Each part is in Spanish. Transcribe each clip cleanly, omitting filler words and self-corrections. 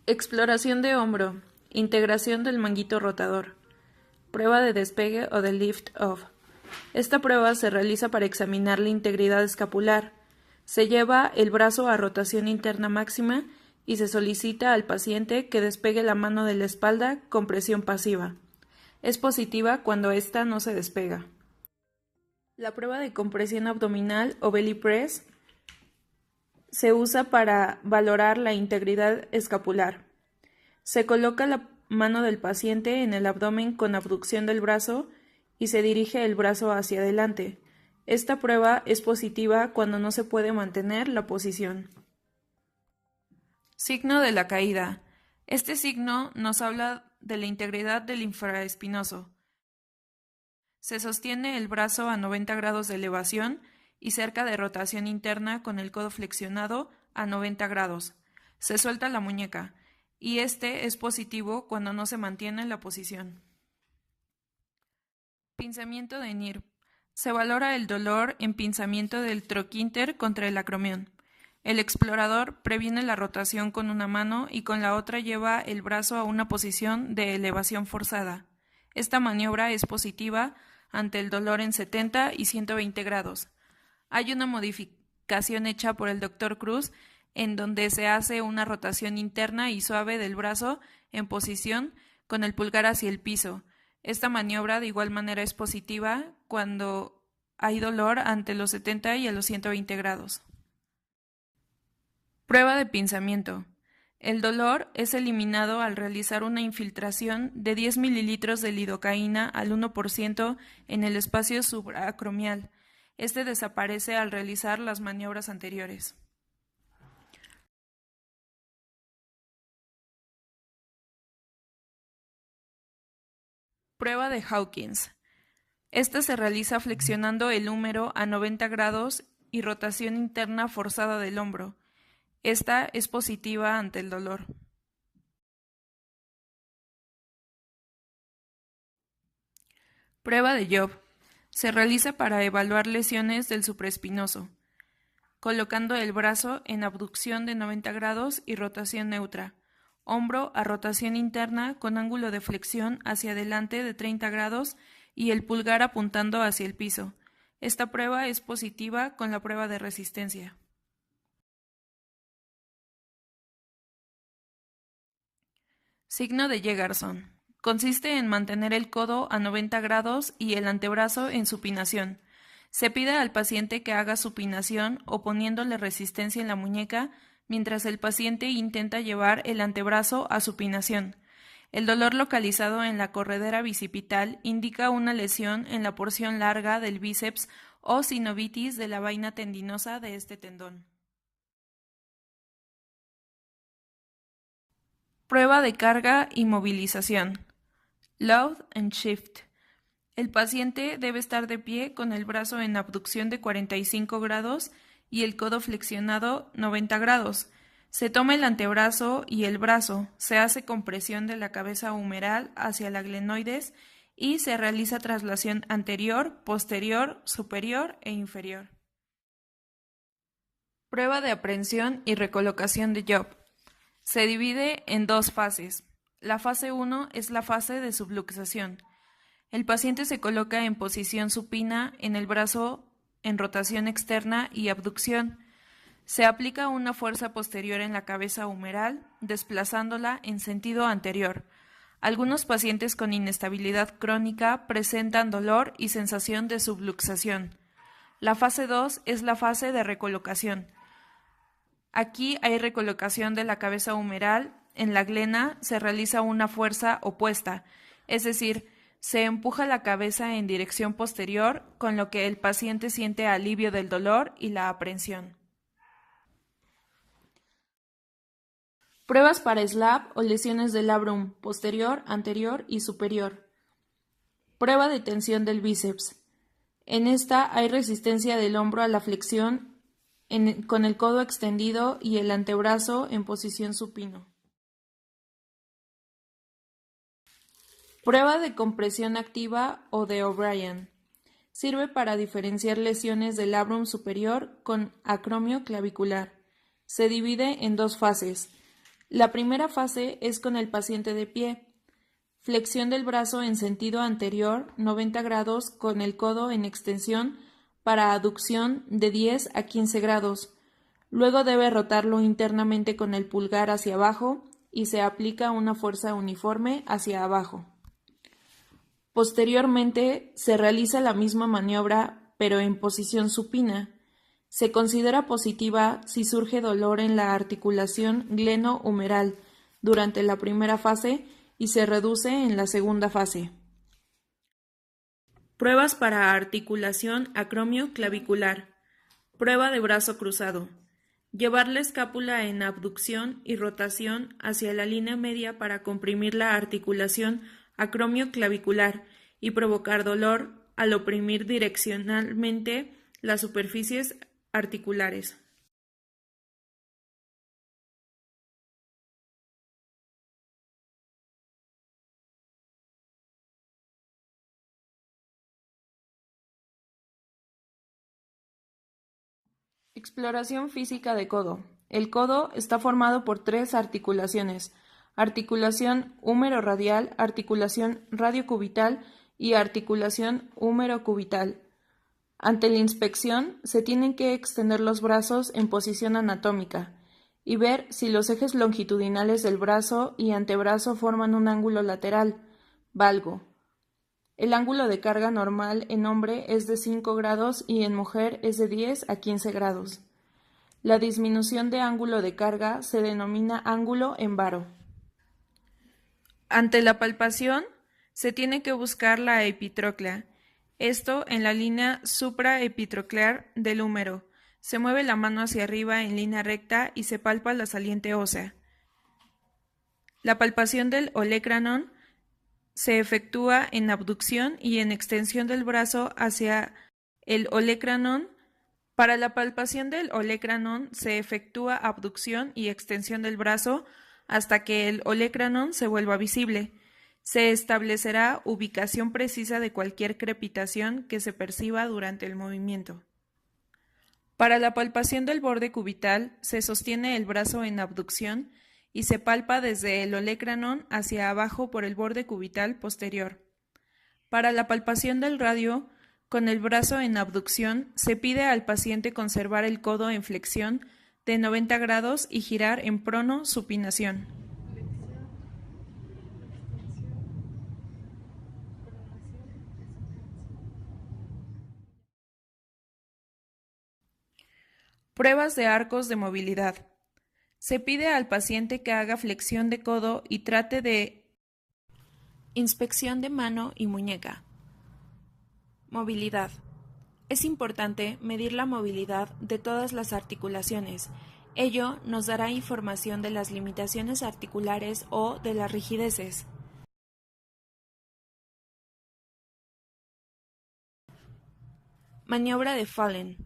Exploración de hombro. Integración del manguito rotador. Prueba de despegue o de lift-off. Esta prueba se realiza para examinar la integridad escapular. Se lleva el brazo a rotación interna máxima y se solicita al paciente que despegue la mano de la espalda con presión pasiva. Es positiva cuando ésta no se despega. La prueba de compresión abdominal o belly press se usa para valorar la integridad escapular. Se coloca la mano del paciente en el abdomen con abducción del brazo y se dirige el brazo hacia adelante. Esta prueba es positiva cuando no se puede mantener la posición. Signo de la caída. Este signo nos habla de la integridad del infraespinoso. Se sostiene el brazo a 90 grados de elevación y cerca de rotación interna con el codo flexionado a 90 grados. Se suelta la muñeca y este es positivo cuando no se mantiene en la posición. Pinzamiento de NIRP. Se valora el dolor en pinzamiento del troquínter contra el acromión. El explorador previene la rotación con una mano y con la otra lleva el brazo a una posición de elevación forzada. Esta maniobra es positiva ante el dolor en 70 y 120 grados. Hay una modificación hecha por el Dr. Cruz en donde se hace una rotación interna y suave del brazo en posición con el pulgar hacia el piso. Esta maniobra de igual manera es positiva cuando hay dolor ante los 70 y a los 120 grados. Prueba de pinzamiento. El dolor es eliminado al realizar una infiltración de 10 mililitros de lidocaína al 1% en el espacio subacromial. Este desaparece al realizar las maniobras anteriores. Prueba de Hawkins. Esta se realiza flexionando el húmero a 90 grados y rotación interna forzada del hombro. Esta es positiva ante el dolor. Prueba de Job. Se realiza para evaluar lesiones del supraespinoso, colocando el brazo en abducción de 90 grados y rotación neutra. Hombro a rotación interna con ángulo de flexión hacia adelante de 30 grados y el pulgar apuntando hacia el piso. Esta prueba es positiva con la prueba de resistencia. Signo de Yegarson. Consiste en mantener el codo a 90 grados y el antebrazo en supinación. Se pide al paciente que haga supinación oponiéndole resistencia en la muñeca mientras el paciente intenta llevar el antebrazo a supinación. El dolor localizado en la corredera bicipital indica una lesión en la porción larga del bíceps o sinovitis de la vaina tendinosa de este tendón. Prueba de carga y movilización. Load and shift. El paciente debe estar de pie con el brazo en abducción de 45 grados y el codo flexionado 90 grados. Se toma el antebrazo y el brazo, se hace compresión de la cabeza humeral hacia la glenoides y se realiza traslación anterior, posterior, superior e inferior. Prueba de aprehensión y recolocación de Job. Se divide en dos fases. La fase 1 es la fase de subluxación. El paciente se coloca en posición supina en el brazo en rotación externa y abducción. Se aplica una fuerza posterior en la cabeza humeral, desplazándola en sentido anterior. Algunos pacientes con inestabilidad crónica presentan dolor y sensación de subluxación. La fase 2 es la fase de recolocación. Aquí hay recolocación de la cabeza humeral. En la glena se realiza una fuerza opuesta, es decir, se empuja la cabeza en dirección posterior, con lo que el paciente siente alivio del dolor y la aprehensión. Pruebas para SLAP o lesiones del labrum posterior, anterior y superior. Prueba de tensión del bíceps. En esta hay resistencia del hombro a la flexión con el codo extendido y el antebrazo en posición supino. Prueba de compresión activa o de O'Brien. Sirve para diferenciar lesiones del labrum superior con acromio clavicular. Se divide en dos fases. La primera fase es con el paciente de pie. Flexión del brazo en sentido anterior, 90 grados, con el codo en extensión para aducción de 10 a 15 grados. Luego debe rotarlo internamente con el pulgar hacia abajo y se aplica una fuerza uniforme hacia abajo. Posteriormente, se realiza la misma maniobra, pero en posición supina. Se considera positiva si surge dolor en la articulación gleno-humeral durante la primera fase y se reduce en la segunda fase. Pruebas para articulación acromio-clavicular. Prueba de brazo cruzado. Llevar la escápula en abducción y rotación hacia la línea media para comprimir la articulación acromio-clavicular y provocar dolor al oprimir direccionalmente las superficies articulares. Exploración física de codo. El codo está formado por tres articulaciones: articulación húmero-radial, articulación radiocubital y articulación húmero-cubital. Ante la inspección, se tienen que extender los brazos en posición anatómica y ver si los ejes longitudinales del brazo y antebrazo forman un ángulo lateral, valgo. El ángulo de carga normal en hombre es de 5 grados y en mujer es de 10 a 15 grados. La disminución de ángulo de carga se denomina ángulo en varo. Ante la palpación, se tiene que buscar la epitróclea, esto en la línea supraepitroclear del húmero. Se mueve la mano hacia arriba en línea recta y se palpa la saliente ósea. La palpación del olecranon se efectúa en abducción y en extensión del brazo hacia el olecranon. Para la palpación del olecranon se efectúa abducción y extensión del brazo hasta que el olecranon se vuelva visible. Se establecerá ubicación precisa de cualquier crepitación que se perciba durante el movimiento. Para la palpación del borde cubital se sostiene el brazo en abducción y se palpa desde el olecranon hacia abajo por el borde cubital posterior. Para la palpación del radio, con el brazo en abducción, se pide al paciente conservar el codo en flexión de 90 grados y girar en prono supinación. Pruebas de arcos de movilidad. Se pide al paciente que haga flexión de codo y trate de inspección de mano y muñeca. Movilidad. Es importante medir la movilidad de todas las articulaciones. Ello nos dará información de las limitaciones articulares o de las rigideces. Maniobra de Fallen.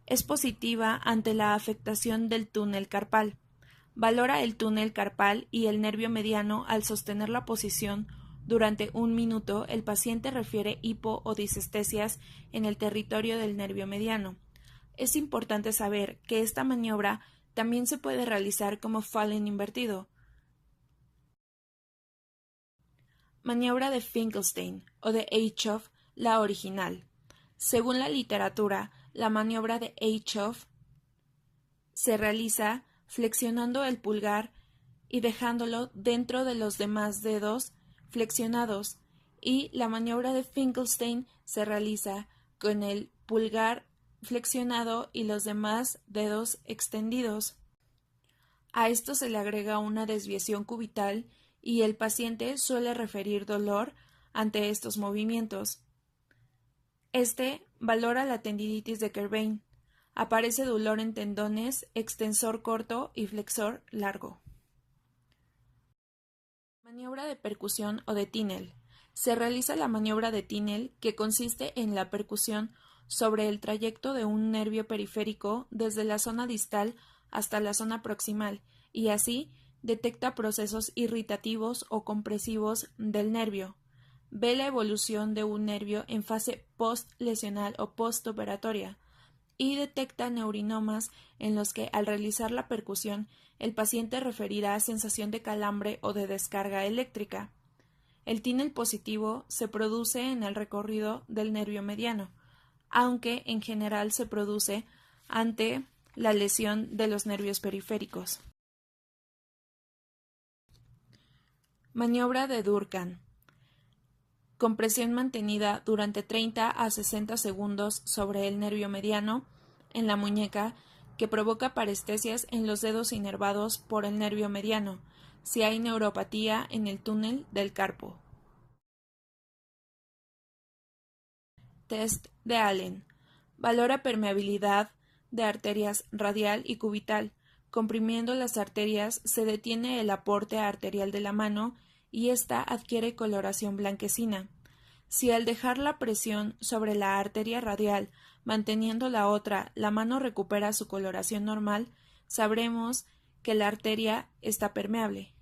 Es positiva ante la afectación del túnel carpal. Valora el túnel carpal y el nervio mediano al sostener la posición. Durante 1 minuto, el paciente refiere hipo o disestesias en el territorio del nervio mediano. Es importante saber que esta maniobra también se puede realizar como Fallen invertido. Maniobra de Finkelstein o de Eichhoff, la original. Según la literatura, la maniobra de Eichhoff se realiza flexionando el pulgar y dejándolo dentro de los demás dedos flexionados, y la maniobra de Finkelstein se realiza con el pulgar flexionado y los demás dedos extendidos. A esto se le agrega una desviación cubital y el paciente suele referir dolor ante estos movimientos. Este valora la tendinitis de Kerbein. Aparece dolor en tendones, extensor corto y flexor largo. Maniobra de percusión o de Tinel. Se realiza la maniobra de Tinel, que consiste en la percusión sobre el trayecto de un nervio periférico desde la zona distal hasta la zona proximal y así detecta procesos irritativos o compresivos del nervio. Ve la evolución de un nervio en fase post-lesional o postoperatoria y detecta neurinomas en los que al realizar la percusión el paciente referirá sensación de calambre o de descarga eléctrica. El TINEL positivo se produce en el recorrido del nervio mediano, aunque en general se produce ante la lesión de los nervios periféricos. Maniobra de Durkheim. Compresión mantenida durante 30 a 60 segundos sobre el nervio mediano en la muñeca que provoca parestesias en los dedos inervados por el nervio mediano, si hay neuropatía en el túnel del carpo. Test de Allen. Valora permeabilidad de arterias radial y cubital. Comprimiendo las arterias se detiene el aporte arterial de la mano y ésta adquiere coloración blanquecina. Si al dejar la presión sobre la arteria radial, manteniendo la otra, la mano recupera su coloración normal, sabremos que la arteria está permeable.